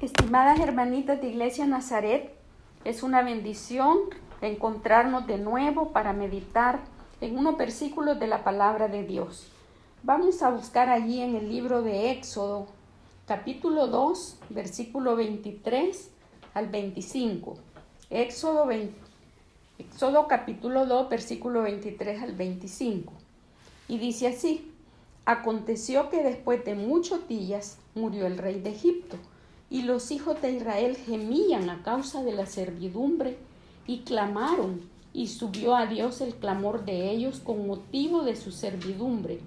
Estimadas hermanitas de Iglesia Nazaret, es una bendición encontrarnos de nuevo para meditar en unos versículos de la palabra de Dios. Vamos a buscar allí en el libro de Éxodo, capítulo 2, versículo 23 al 25. Éxodo capítulo 2, versículo 23 al 25. Y dice así: Aconteció que después de muchos días murió el rey de Egipto, y los hijos de Israel gemían a causa de la servidumbre, y clamaron, y subió a Dios el clamor de ellos con motivo de su servidumbre.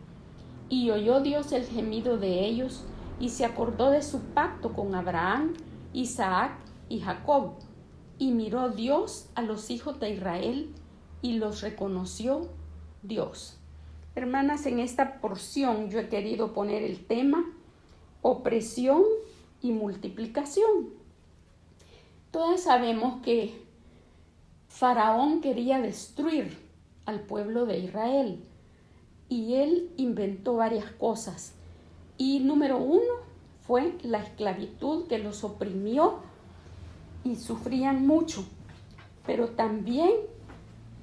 Y oyó Dios el gemido de ellos, y se acordó de su pacto con Abraham, Isaac y Jacob. Y miró Dios a los hijos de Israel, y los reconoció Dios. Hermanas, en esta porción yo he querido poner el tema opresión y multiplicación. Todas sabemos que Faraón quería destruir al pueblo de Israel y él inventó varias cosas. Y número 1 fue la esclavitud, que los oprimió y sufrían mucho. Pero también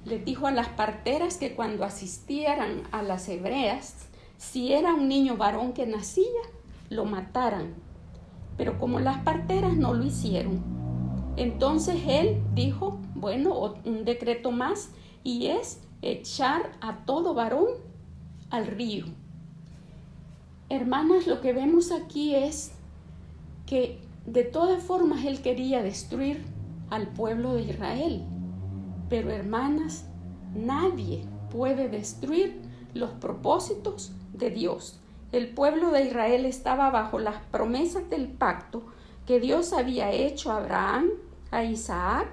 les dijo a las parteras que cuando asistieran a las hebreas, si era un niño varón que nacía, lo mataran. Pero como las parteras no lo hicieron, entonces él dijo, bueno, un decreto más, y es echar a todo varón al río. Hermanas, lo que vemos aquí es que de todas formas él quería destruir al pueblo de Israel. Pero hermanas, nadie puede destruir los propósitos de Dios. El pueblo de Israel estaba bajo las promesas del pacto que Dios había hecho a Abraham, a Isaac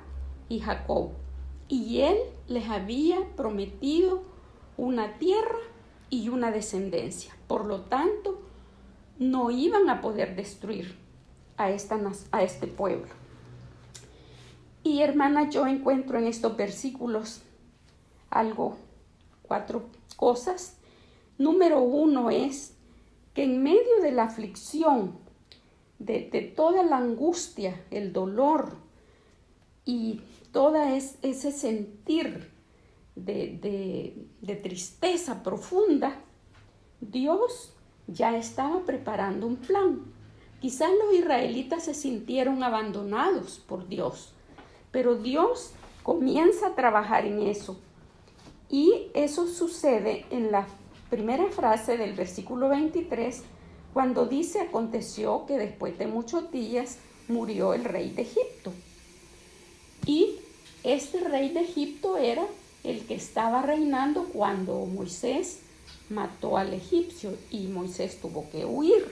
y Jacob. Y él les había prometido una tierra y una descendencia. Por lo tanto, no iban a poder destruir a este pueblo. Y hermanas, yo encuentro en estos versículos 4 cosas. Número 1 es que en medio de la aflicción, de toda la angustia, el dolor y todo ese sentir de tristeza profunda, Dios ya estaba preparando un plan. Quizás los israelitas se sintieron abandonados por Dios, pero Dios comienza a trabajar en eso. Y eso sucede en la primera frase del versículo 23, cuando dice: aconteció que después de muchos días murió el rey de Egipto. Y este rey de Egipto era el que estaba reinando cuando Moisés mató al egipcio y Moisés tuvo que huir.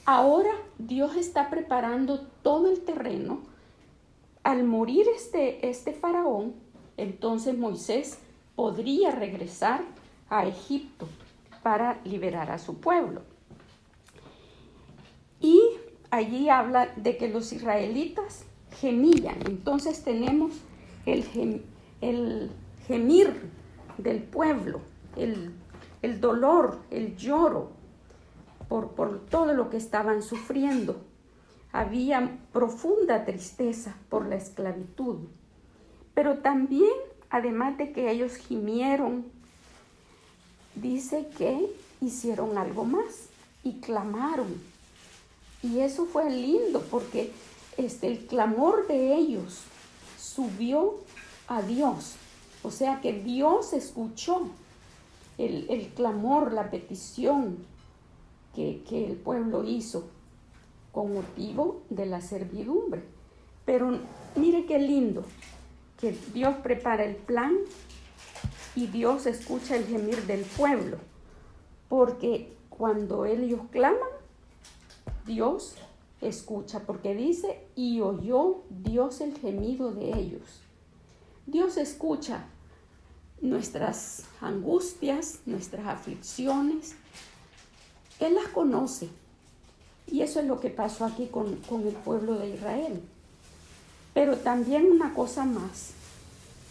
Ahora Dios está preparando todo el terreno. Al morir este faraón, entonces Moisés podría regresar a Egipto para liberar a su pueblo. Y allí habla de que los israelitas gemían. Entonces tenemos el gemir del pueblo, el dolor, el lloro por todo lo que estaban sufriendo. Había profunda tristeza por la esclavitud. Pero también, además de que ellos gimieron, dice que hicieron algo más y clamaron. Y eso fue lindo porque el clamor de ellos subió a Dios. O sea que Dios escuchó el clamor, la petición que el pueblo hizo con motivo de la servidumbre. Pero mire qué lindo, que Dios prepara el plan y Dios escucha el gemir del pueblo, porque cuando ellos claman, Dios escucha, porque dice: y oyó Dios el gemido de ellos. Dios escucha nuestras angustias, nuestras aflicciones. Él las conoce. Y eso es lo que pasó aquí con el pueblo de Israel. Pero también una cosa más,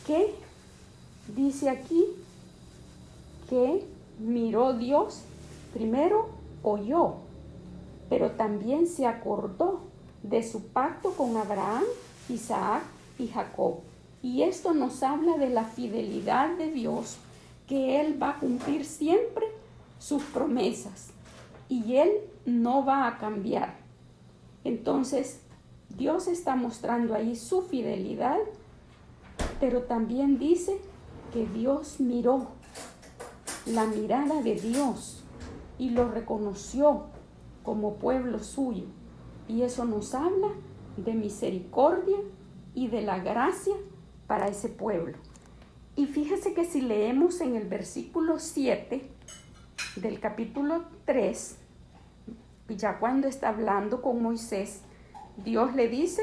que dice aquí que miró Dios, primero oyó, pero también se acordó de su pacto con Abraham, Isaac y Jacob. Y esto nos habla de la fidelidad de Dios, que Él va a cumplir siempre sus promesas y Él no va a cambiar. Entonces, Dios está mostrando ahí su fidelidad, pero también dice que Dios miró, la mirada de Dios, y lo reconoció como pueblo suyo. Y eso nos habla de misericordia y de la gracia para ese pueblo. Y fíjese que si leemos en el versículo 7 del capítulo 3, ya cuando está hablando con Moisés, Dios le dice: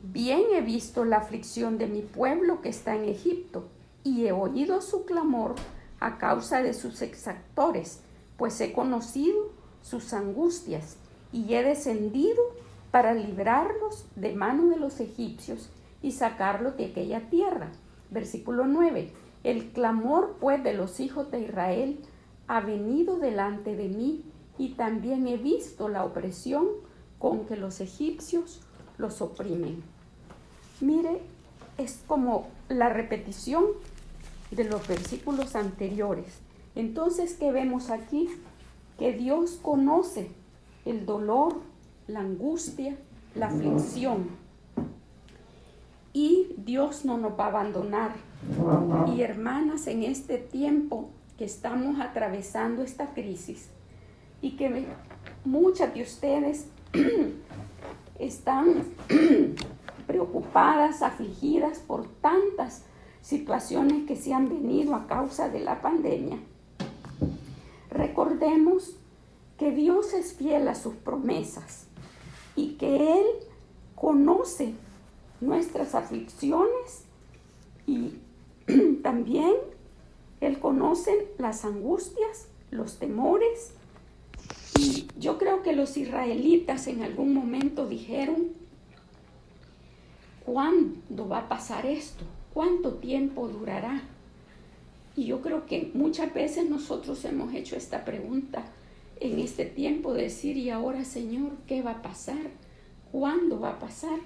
bien he visto la aflicción de mi pueblo que está en Egipto, y he oído su clamor a causa de sus exactores, pues he conocido sus angustias, y he descendido para librarlos de mano de los egipcios y sacarlos de aquella tierra. Versículo 9. El clamor pues de los hijos de Israel ha venido delante de mí, y también he visto la opresión con que los egipcios los oprimen. Mire, es como la repetición de los versículos anteriores. Entonces, ¿qué vemos aquí? Que Dios conoce el dolor, la angustia, la aflicción. Y Dios no nos va a abandonar. Y hermanas, en este tiempo que estamos atravesando esta crisis, y que muchas de ustedes están preocupadas, afligidas por tantas situaciones que se han venido a causa de la pandemia, recordemos que Dios es fiel a sus promesas y que Él conoce nuestras aflicciones, y también Él conoce las angustias, los temores. Y yo creo que los israelitas en algún momento dijeron: ¿cuándo va a pasar esto? ¿Cuánto tiempo durará? Y yo creo que muchas veces nosotros hemos hecho esta pregunta en este tiempo, de decir: ¿y ahora, Señor, qué va a pasar? ¿Cuándo va a pasar?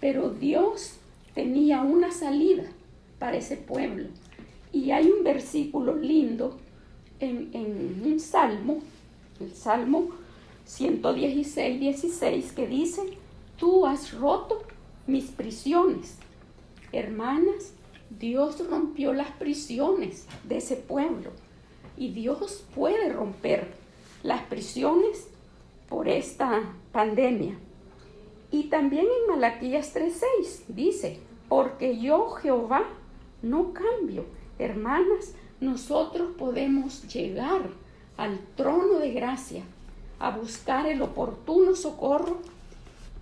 Pero Dios tenía una salida para ese pueblo. Y hay un versículo lindo en un salmo, el Salmo 116, 16, que dice: tú has roto mis prisiones. Hermanas, Dios rompió las prisiones de ese pueblo, y Dios puede romper las prisiones por esta pandemia. Y también en Malaquías 3:6 dice: porque yo, Jehová, no cambio. Hermanas, nosotros podemos llegar al trono de gracia a buscar el oportuno socorro,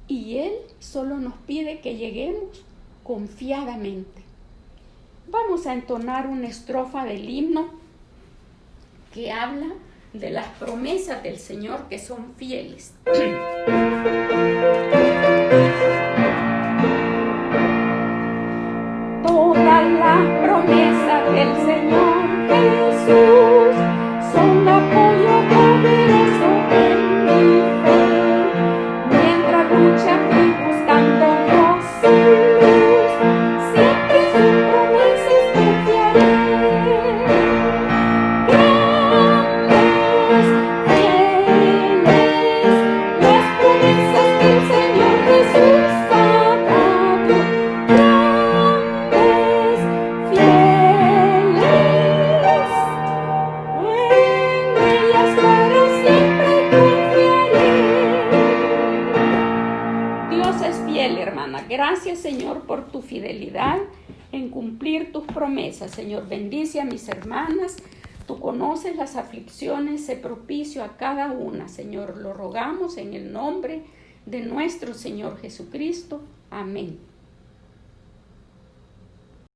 y Él solo nos pide que lleguemos confiadamente. Vamos a entonar una estrofa del himno que habla de las promesas del Señor que son fieles. Todas las promesas del Señor Jesús son apoyo poderoso en mi fe. Mientras lucha estoy buscando Dios su luz, siempre sus promesas confiaré. Grandes, fieles, las promesas que el Señor Jesús ha dado. Grandes, fieles, en ellas para siempre confiaré. Dios es fiel, hermana. Gracias, Señor, por tu fidelidad en cumplir tus promesas. Señor, bendice a mis hermanas. Tú conoces las aflicciones, sé propicio a cada una. Señor, lo rogamos en el nombre de nuestro Señor Jesucristo. Amén.